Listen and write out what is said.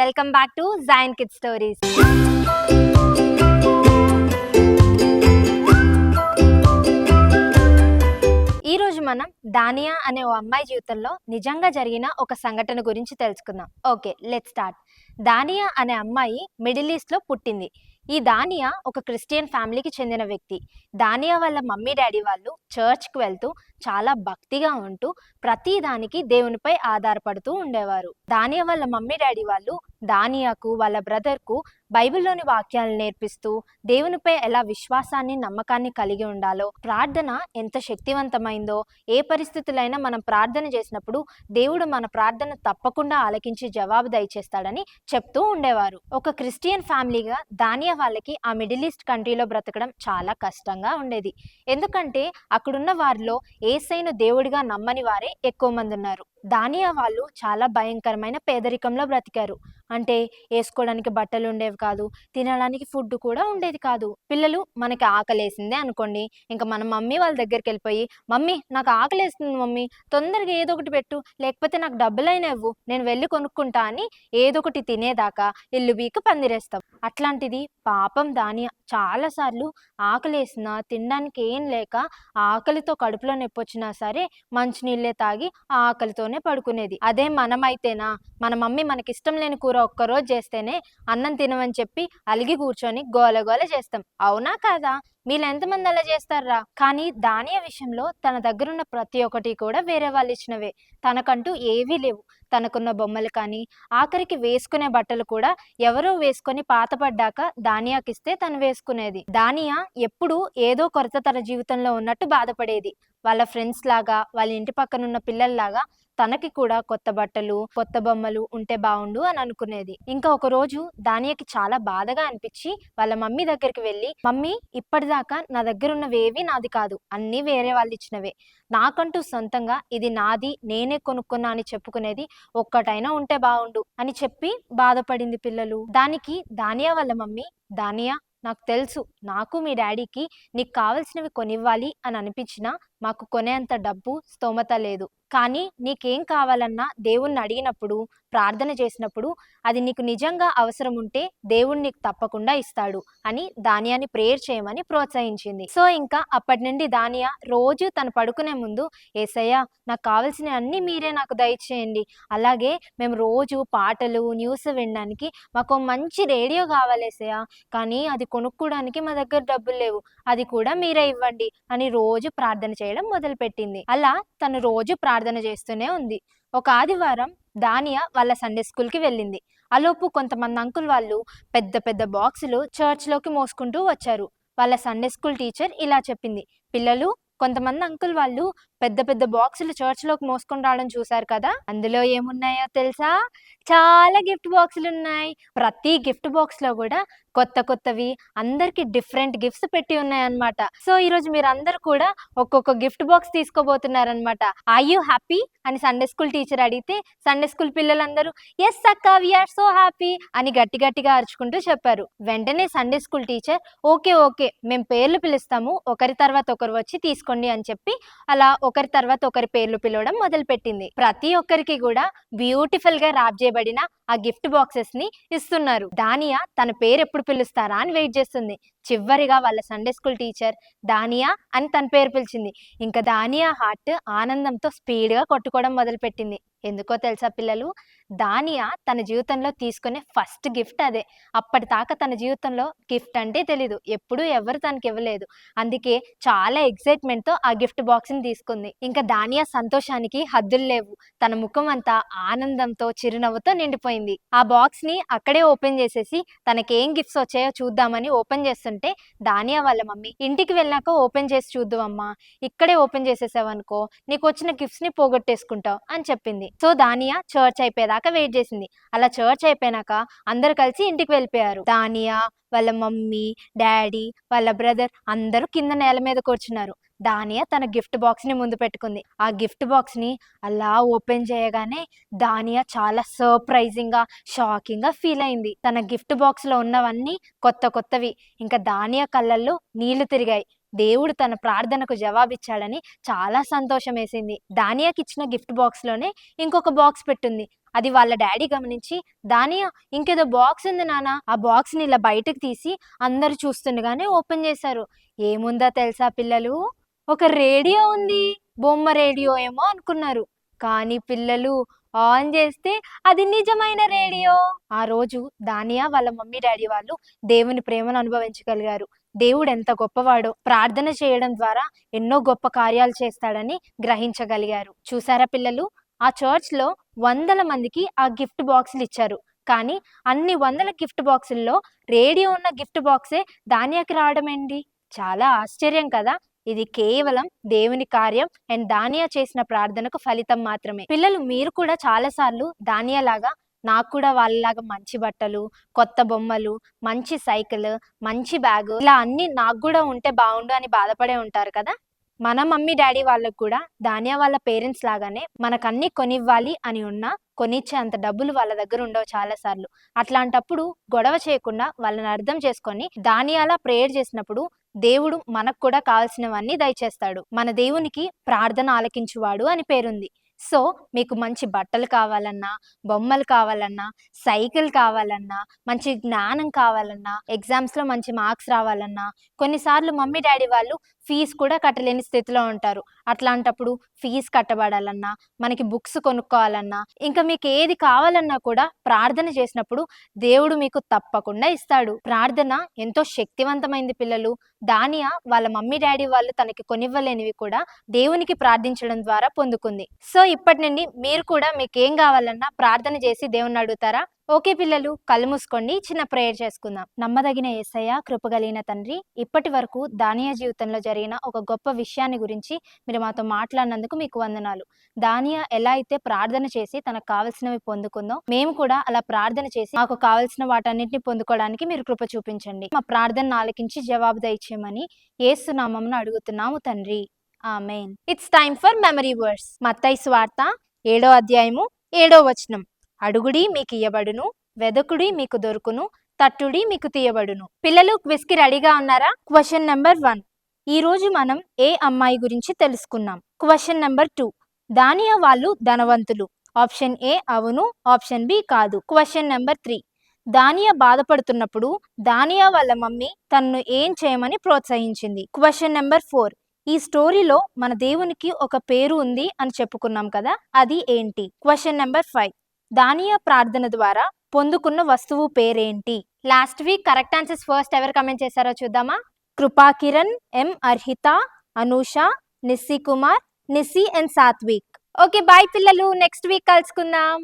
Welcome back to Jain kids stories. ఈ రోజు మనం దానియా అనే ఓ అమ్మాయి జీవితంలో నిజంగా జరిగిన ఒక సంఘటన గురించి తెలుసుకుందాం. Okay, let's start. దానియా అనే అమ్మాయి మిడిల్ ఈస్ట్ లో పుట్టింది. ఈ దానియా ఒక క్రిస్టియన్ ఫ్యామిలీకి చెందిన వ్యక్తి. దానియా వాళ్ళ మమ్మీ డాడీ వాళ్ళు చర్చ్కి వెళ్తూ చాలా భక్తిగా ఉంటూ ప్రతి దానికి దేవునిపై ఆధారపడుతూ ఉండేవారు. దానియా వాళ్ళ మమ్మీ డాడీ వాళ్ళు దానియాకు వాళ్ళ బ్రదర్కు బైబిల్లోని వాక్యాలు నేర్పిస్తూ దేవునిపై ఎలా విశ్వాసాన్ని నమ్మకాన్ని కలిగి ఉండాలో, ప్రార్థన ఎంత శక్తివంతమైందో, ఏ పరిస్థితులైనా మనం ప్రార్థన చేసినప్పుడు దేవుడు మన ప్రార్థన తప్పకుండా ఆలకించి జవాబు దయచేస్తాడని చెప్తూ ఉండేవారు. ఒక క్రిస్టియన్ ఫ్యామిలీగా దానియా వాళ్ళకి ఆ మిడిల్ ఈస్ట్ కంట్రీలో బ్రతకడం చాలా కష్టంగా ఉండేది. ఎందుకంటే అక్కడున్న వారిలో యేసయ్యను దేవుడిగా నమ్మని వారే ఎక్కువ మంది ఉన్నారు. దానియా వాళ్ళు చాలా భయంకరమైన పేదరికంలో బ్రతికారు. అంటే వేసుకోవడానికి బట్టలు ఉండేవి కాదు, తినడానికి ఫుడ్ కూడా ఉండేది కాదు. పిల్లలు మనకి ఆకలేసిందే అనుకోండి, ఇంకా మన మమ్మీ వాళ్ళ దగ్గరికి వెళ్ళిపోయి, మమ్మీ నాకు ఆకలేస్తుంది మమ్మీ, తొందరగా ఏదో ఒకటి పెట్టు, లేకపోతే నాకు డబ్బులైనా ఇవ్వు, నేను వెళ్ళి కొనుక్కుంటా అని ఏదో ఒకటి తినేదాకా ఇల్లు బీకి పందిరేస్తాం. అట్లాంటిది పాపం దానియా చాలాసార్లు ఆకలేసినా తినడానికి ఏం లేక ఆకలితో కడుపులో నొప్పి వచ్చినా సరే మంచినీళ్ళే తాగి ఆ ఆకలితోనే పడుకునేది. అదే మనమైతేనా, మన మమ్మీ మనకి ఇష్టం లేని కూర ఒక్కరోజు చేస్తేనే అన్నం తినమని చెప్పి అలిగి కూర్చొని గోలగోల చేస్తాం. అవునా కాదా? మీరు ఎంతమంది అలా చేస్తారా? కానీ దానియా విషయంలో తన దగ్గరున్న ప్రతి ఒక్కటి కూడా వేరే వాళ్ళు ఇచ్చినవే. తనకంటూ ఏవీ లేవు. తనకున్న బొమ్మలు కానీ, ఆఖరికి వేసుకునే బట్టలు కూడా ఎవరో వేసుకొని పాతపడ్డాక దానియాకిస్తే తను వేసుకునేది. దానియా ఎప్పుడు ఏదో కొరత తన జీవితంలో ఉన్నట్టు బాధపడేది. వాళ్ళ ఫ్రెండ్స్ లాగా, వాళ్ళ ఇంటి పక్కనున్న పిల్లల్లాగా తనకి కూడా కొత్త బట్టలు, కొత్త బొమ్మలు ఉంటే బాగుండు అని అనుకునేది. ఇంకా ఒక రోజు దానియాకి చాలా బాధగా అనిపించి వాళ్ళ మమ్మీ దగ్గరికి వెళ్ళి, మమ్మీ ఇప్పటిదాకా నా దగ్గర ఉన్నవేవి నాది కాదు, అన్నీ వేరే వాళ్ళు ఇచ్చినవే. నాకంటూ సొంతంగా ఇది నాది, నేనే కొనుక్కున్నా అని చెప్పుకునేది ఒక్కటైనా ఉంటే బాగుండు అని చెప్పి బాధపడింది పిల్లలు. దానికి దానియా వాళ్ళ మమ్మీ, దానియా నాకు తెలుసు, నాకు మీ డాడీకి నీకు కావలసినవి కొనివ్వాలి అని అనిపించినా మాకు కొనేంత డబ్బు స్తోమత లేదు. కానీ నీకేం కావాలన్నా దేవుణ్ణి అడిగినప్పుడు, ప్రార్థన చేసినప్పుడు అది నీకు నిజంగా అవసరం ఉంటే దేవుడు నీకు తప్పకుండా ఇస్తాడు అని దానియాని ప్రేయర్ చేయమని ప్రోత్సహించింది. సో ఇంకా అప్పటి నుండి దానియా రోజు తను పడుకునే ముందు, యేసయ్యా నాకు కావాల్సిన అన్ని మీరే నాకు దయచేయండి, అలాగే మేము రోజు పాటలు న్యూస్ వినడానికి మాకు మంచి రేడియో కావాలి యేసయ్యా, కానీ అది కొనుక్కోవడానికి మా దగ్గర డబ్బులు లేవు, అది కూడా మీరే ఇవ్వండి అని రోజు ప్రార్థన చేయడం మొదలుపెట్టింది. అలా తను రోజు ప్రార్థన చేస్తూనే ఉంది. ఒక ఆదివారం దానియా వాళ్ళ సండే స్కూల్కి వెళ్ళింది. ఆలోపు కొంతమంది అంకుల్ వాళ్ళు పెద్ద పెద్ద బాక్సులు చర్చ్లోకి మోసుకుంటూ వచ్చారు. వాళ్ళ సండే స్కూల్ టీచర్ ఇలా చెప్పింది, పిల్లలు కొంతమంది అంకుల్ వాళ్ళు పెద్ద పెద్ద బాక్సులు చర్చ్లోకి మోసుకొని రావడం చూసారు కదా, అందులో ఏమున్నాయో తెలుసా? చాలా గిఫ్ట్ బాక్సులు ఉన్నాయి. ప్రతి గిఫ్ట్ బాక్స్ లో కూడా కొత్త కొత్తవి, అందరికి డిఫరెంట్ గిఫ్ట్స్ పెట్టి ఉన్నాయన్నమాట. సో ఈ రోజు మీరు అందరు కూడా ఒక్కొక్క గిఫ్ట్ బాక్స్ తీసుకోబోతున్నారనమాట. ఆర్ యూ హ్యాపీ అని సండే స్కూల్ టీచర్ అడిగితే సండే స్కూల్ పిల్లలందరూ ఎస్ అక్క, వీఆర్ సో హ్యాపీ అని గట్టి గట్టిగా అరుచుకుంటూ చెప్పారు. వెంటనే Sunday school teacher okay okay మేము పేర్లు పిలుస్తాము, ఒకరి తర్వాత ఒకరు వచ్చి తీసుకోండి అని చెప్పి అలా ఒకరి తర్వాత ఒకరి పేర్లు పిలవడం మొదలుపెట్టింది. ప్రతి ఒక్కరికి కూడా బ్యూటిఫుల్ గా ర్యాప్ చేయబడిన ఆ గిఫ్ట్ బాక్సెస్ ని ఇస్తున్నారు. దానియా తన పేరు ఎప్పుడు పిలుస్తారా అని వెయిట్ చేస్తుంది. చివరిగా వాళ్ళ సండే స్కూల్ టీచర్ దానియా అని తన పేరు పిలిచింది. ఇంకా దానియా హార్ట్ ఆనందంతో స్పీడ్ గా కొట్టుకోవడం మొదలుపెట్టింది. ఎందుకో తెలుసా పిల్లలు, దానియా తన జీవితంలో తీసుకునే ఫస్ట్ గిఫ్ట్ అదే. అప్పటిదాకా తన జీవితంలో గిఫ్ట్ అంటే తెలీదు, ఎప్పుడూ ఎవరు తనకి ఇవ్వలేదు. అందుకే చాలా ఎక్సైట్మెంట్ తో ఆ గిఫ్ట్ బాక్స్ ని తీసుకుంది. ఇంకా దానియా సంతోషానికి హద్దులు లేవు. తన ముఖం అంతా ఆనందంతో చిరునవ్వుతో నిండిపోయింది. ఆ బాక్స్ ని అక్కడే ఓపెన్ చేసేసి తనకేం గిఫ్ట్స్ వచ్చాయో చూద్దామని ఓపెన్ చేస్తుంటే దానియా వాళ్ళ మమ్మీ, ఇంటికి వెళ్ళాక ఓపెన్ చేసి చూద్దామమ్మా, ఇక్కడే ఓపెన్ చేసేసావనుకో నీకు వచ్చిన గిఫ్ట్స్ ని పోగొట్టేసుకుంటావు అని చెప్పింది. సో దానియా చర్చ్ అయిపోయేదాకా వెయిట్ చేసింది. అలా చర్చ్ అయిపోయినాక అందరు కలిసి ఇంటికి వెళ్ళిపోయారు. దానియా వాళ్ళ మమ్మీ, డాడీ, వాళ్ళ బ్రదర్ అందరూ కింద నేల మీద కూర్చున్నారు. దానియా తన గిఫ్ట్ బాక్స్ ని ముందు పెట్టుకుంది. ఆ గిఫ్ట్ బాక్స్ ని అలా ఓపెన్ చేయగానే దానియా చాలా సర్ప్రైజింగ్ గా, షాకింగ్ గా ఫీల్ అయింది. తన గిఫ్ట్ బాక్స్ లో ఉన్నవన్నీ కొత్త కొత్తవి. ఇంకా దానియా కళ్ళల్లో నీళ్లు తిరిగాయి. దేవుడు తన ప్రార్థనకు జవాబిచ్చాడని చాలా సంతోషం వేసింది. దానియాకి ఇచ్చిన గిఫ్ట్ బాక్స్ లోనే ఇంకొక బాక్స్ పెట్టుంది. అది వాళ్ళ డాడీ గమనించి, దానియా ఇంకేదో బాక్స్ ఉంది నాన్న, ఆ బాక్స్ని ఇలా బయటకు తీసి అందరు చూస్తుండగానే ఓపెన్ చేశారు. ఏముందో తెలుసా పిల్లలు, ఒక రేడియో ఉంది. బొమ్మ రేడియో ఏమో అనుకున్నారు. కానీ పిల్లలు ఆన్ చేస్తే అది నిజమైన రేడియో. ఆ రోజు దానియా వాళ్ళ మమ్మీ డాడీ వాళ్ళు దేవుని ప్రేమను అనుభవించగలిగారు. దేవుడు ఎంత గొప్పవాడో, ప్రార్థన చేయడం ద్వారా ఎన్నో గొప్ప కార్యాలు చేస్తాడని గ్రహించగలిగారు. చూసారా పిల్లలు, ఆ చర్చ్‌లో వందల మందికి ఆ గిఫ్ట్ బాక్సులు ఇచ్చారు. కానీ అన్ని వందల గిఫ్ట్ బాక్సుల్లో రేడియో ఉన్న గిఫ్ట్ బాక్సే దానియాకి రావడం ఏంటి? చాలా ఆశ్చర్యం కదా! ఇది కేవలం దేవుని కార్యం అండ్ దానియా చేసిన ప్రార్థనకు ఫలితం మాత్రమే. పిల్లలు మీరు కూడా చాలా సార్లు దానియాలాగా నాకు కూడా వాళ్ళలాగా మంచి బట్టలు, కొత్త బొమ్మలు, మంచి సైకిల్, మంచి బ్యాగ్ ఇలా అన్నీ నాకు కూడా ఉంటే బాగుండు అని బాధపడే ఉంటారు కదా! మన మమ్మీ డాడీ వాళ్ళకు కూడా దానియా వాళ్ళ పేరెంట్స్ లాగానే మనకన్నీ కొనివ్వాలి అని ఉన్నా కొనిచ్చే అంత డబ్బులు వాళ్ళ దగ్గర ఉండవు చాలా సార్లు. అట్లాంటప్పుడు గొడవ చేయకుండా వాళ్ళని అర్థం చేసుకొని దానియాలా ప్రేయర్ చేసినప్పుడు దేవుడు మనకు కూడా కావాల్సినవన్నీ దయచేస్తాడు. మన దేవునికి ప్రార్థన ఆలకించువాడు అని పేరుంది. సో మీకు మంచి బట్టలు కావాలన్నా, బొమ్మలు కావాలన్నా, సైకిల్ కావాలన్నా, మంచి జ్ఞానం కావాలన్నా, ఎగ్జామ్స్‌లో మంచి మార్క్స్ రావాలన్నా, కొన్నిసార్లు మమ్మీ డాడీ వాళ్ళు ఫీజు కూడా కట్టలేని స్థితిలో ఉంటారు. అట్లాంటప్పుడు ఫీజు కట్టబడాలన్నా, మనకి బుక్స్ కొనుక్కోవాలన్నా, ఇంకా మీకు ఏది కావాలన్నా కూడా ప్రార్థన చేసినప్పుడు దేవుడు మీకు తప్పకుండా ఇస్తాడు. ప్రార్థన ఎంతో శక్తివంతమైంది పిల్లలు. దానియా వాళ్ళ మమ్మీ డాడీ వాళ్ళు తనకి కొనివ్వలేనివి కూడా దేవునికి ప్రార్థించడం ద్వారా పొందుకుంది. సో ఇప్పటి నుండి మీరు కూడా మీకేం కావాలన్నా ప్రార్థన చేసి దేవుణ్ణి అడుగుతారా? ఓకే పిల్లలు, కళ్ళు మూసుకోండి, చిన్న ప్రేయర్ చేసుకుందాం. నమ్మదగిన యేసయ్య, కృపగలిగిన తండ్రి, ఇప్పటి వరకు దానియా జీవితంలో జరిగిన ఒక గొప్ప విషయాన్ని గురించి మీరు మాతో మాట్లాడినందుకు మీకు వందనాలు. దానియా ఎలా అయితే ప్రార్థన చేసి తనకు కావలసినవి పొందుకుందో, మేము కూడా అలా ప్రార్థన చేసి మాకు కావలసిన వాటన్నిటిని పొందుకోవడానికి మీరు కృప చూపించండి. మా ప్రార్థనను ఆలకించి జవాబు దయచేయమని యేసు నామమున అడుగుతున్నాము తండ్రి. Amen. It's time for memory words. మత్తయి సువార్త 7వ అధ్యాయము 7వ వచనం. అడుగుడి మీకు ఇయ్యబడును, వెదకుడి మీకు దొరుకును, తట్టుడి మీకు తీయబడును. పిల్లలు క్విజ్ కి రెడీగా ఉన్నారా? Question number 1. ఈ రోజు మనం ఏ అమ్మాయి గురించి తెలుసుకున్నాం? Question number 2. దానియా వాళ్ళు ధనవంతులు. ఆప్షన్ ఏ అవును, ఆప్షన్ బి కాదు. Question number 3. దానియా బాధపడుతున్నప్పుడు దానియా వాళ్ళ మమ్మీ తనను ఏం చేయమని ప్రోత్సహించింది? Question number 4. ఈ స్టోరీలో మన దేవునికి ఒక పేరు ఉంది అని చెప్పుకున్నాం కదా, అది ఏంటి? Question number 5. దానియా ప్రార్థన ద్వారా పొందుకున్న వస్తువు పేరేంటి? Last week correct answers first ఎవరు కమెంట్ చేశారో చూద్దామా? Kripa Kiran, M Arhita, Anusha, Nissi Kumar, Nissi and Satvik. Okay bye పిల్లలు, నెక్స్ట్ వీక్ కలుసుకుందాం.